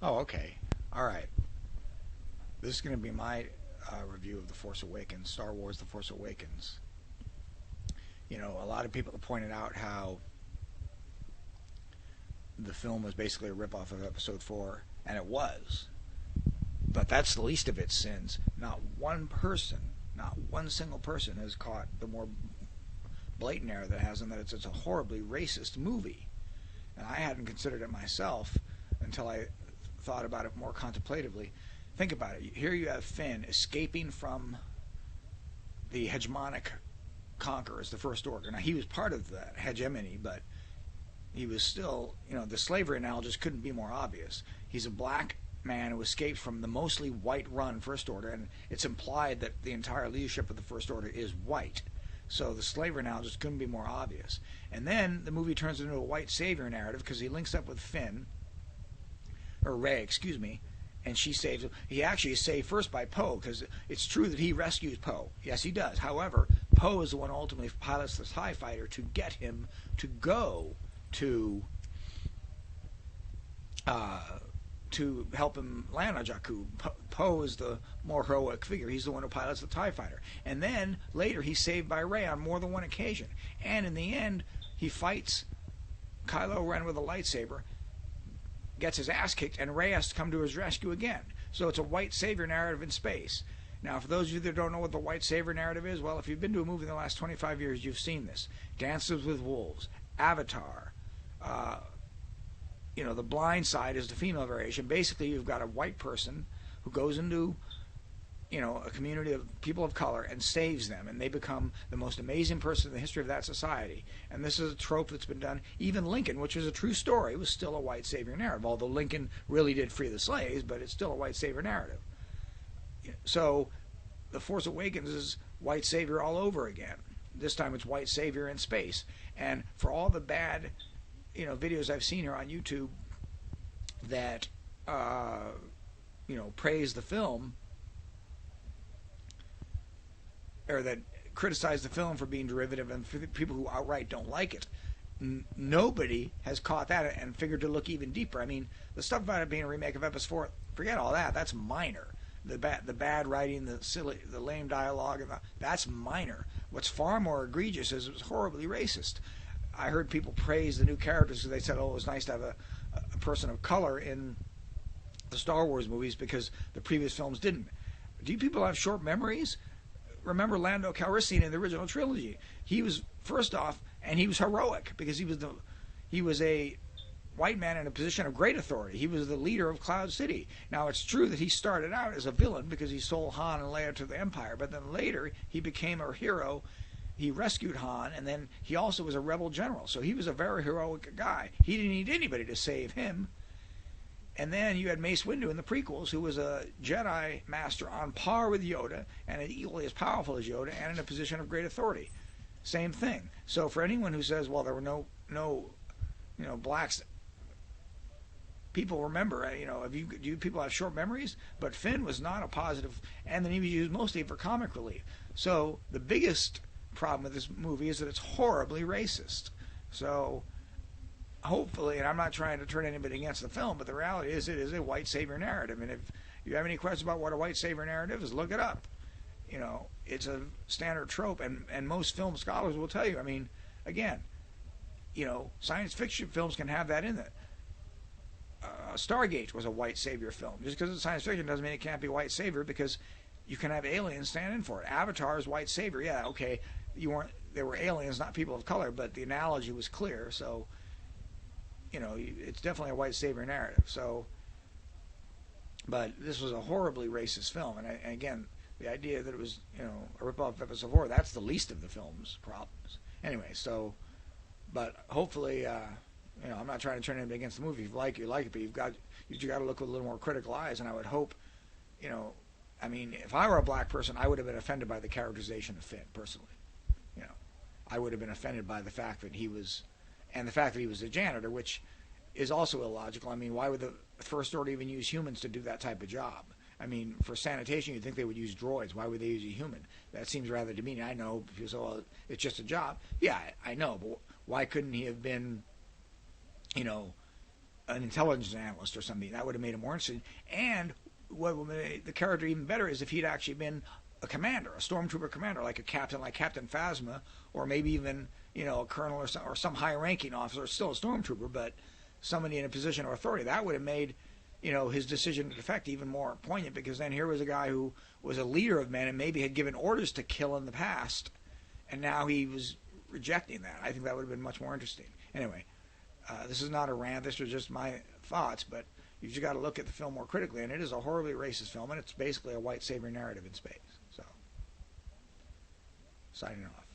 Oh, okay. All right. This is going to be my review of The Force Awakens, Star Wars The Force Awakens. A lot of people have pointed out how the film was basically a ripoff of Episode 4, and it was. But that's the least of its sins. Not one person, not one single person has caught the more blatant error that has in that it's a horribly racist movie. And I hadn't considered it myself until I thought about it more contemplatively. Think about it. Here you have Finn escaping from the hegemonic conquerors, the First Order. Now, he was part of that hegemony, but he was still, the slavery analogy just couldn't be more obvious. He's a black man who escaped from the mostly white-run First Order, and it's implied that the entire leadership of the First Order is white. So the slavery analogy just couldn't be more obvious. And then the movie turns into a white savior narrative because he links up with Finn, or Rey, excuse me, and she saves him. He actually is saved first by Poe, because it's true that he rescues Poe. Yes, he does. However, Poe is the one who ultimately pilots the TIE fighter to get him to go to help him land on Jakku. Poe is the more heroic figure. He's the one who pilots the TIE fighter. And then later he's saved by Rey on more than one occasion. And in the end, he fights Kylo Ren with a lightsaber, gets his ass kicked, and Rey has to come to his rescue again. So it's a white savior narrative in space. Now, for those of you that don't know what the white savior narrative is, well, if you've been to a movie in the last 25 years, you've seen this. Dances with Wolves, Avatar, The Blind Side is the female variation. Basically, you've got a white person who goes into, a community of people of color and saves them, and they become the most amazing person in the history of that society. And this is a trope that's been done. Even Lincoln, which is a true story, was still a white savior narrative, although Lincoln really did free the slaves, but it's still a white savior narrative. So, The Force Awakens is white savior all over again. This time it's white savior in space. And for all the bad, videos I've seen here on YouTube that, praise the film, or that criticize the film for being derivative, and for the people who outright don't like it, nobody has caught that and figured to look even deeper. I mean, the stuff about it being a remake of Episode 4, forget all that. That's minor. The bad writing, the lame dialogue, that's minor. What's far more egregious is it was horribly racist. I heard people praise the new characters because they said, oh, it was nice to have a person of color in the Star Wars movies because the previous films didn't. Do you people have short memories? Remember Lando Calrissian in the original trilogy? He was, first off, and he was heroic because he was a white man in a position of great authority. He was the leader of Cloud City. Now, it's true that he started out as a villain because he sold Han and Leia to the Empire, but then later he became a hero. He rescued Han, and then he also was a rebel general. So he was a very heroic guy. He didn't need anybody to save him. And then you had Mace Windu in the prequels, who was a Jedi master on par with Yoda, and equally as powerful as Yoda, and in a position of great authority. Same thing. So for anyone who says, well, there were no blacks, people remember, do you people have short memories? But Finn was not a positive, and then he was used mostly for comic relief. So the biggest problem with this movie is that it's horribly racist. So hopefully, and I'm not trying to turn anybody against the film, but the reality is it is a white savior narrative. And if you have any questions about what a white savior narrative is, look it up. It's a standard trope, and most film scholars will tell you. I mean, again, science fiction films can have that in it. Stargate was a white savior film. Just because it's science fiction doesn't mean it can't be white savior, because you can have aliens stand in for it. Avatar is white savior. Yeah, okay, there were aliens, not people of color, but the analogy was clear. So, it's definitely a white savior narrative. So, but this was a horribly racist film, and again, the idea that it was, a ripoff of Episode 4, that's the least of the film's problems. Anyway, so, but hopefully, I'm not trying to turn anybody against the movie. If you like it, you like it, but you got to look with a little more critical eyes. And I would hope, if I were a black person, I would have been offended by the characterization of Finn personally. I would have been offended by the fact that he was, and the fact that he was a janitor, which is also illogical. I mean, why would the First Order even use humans to do that type of job? I mean, for sanitation, you'd think they would use droids. Why would they use a human? That seems rather demeaning. I know people say, well, it's just a job. Yeah, I know, but why couldn't he have been, an intelligence analyst or something. That would have made him more interesting. And what would make the character even better is if he'd actually been a commander, a stormtrooper commander, like a captain, like Captain Phasma, or maybe even a colonel or some high-ranking officer, still a stormtrooper, but somebody in a position of authority. That would have made his decision to defect even more poignant, because then here was a guy who was a leader of men and maybe had given orders to kill in the past, and now he was rejecting that. I think that would have been much more interesting. Anyway, this is not a rant. This was just my thoughts, but you've just got to look at the film more critically, and it is a horribly racist film, and it's basically a white savior narrative in space. So, signing off.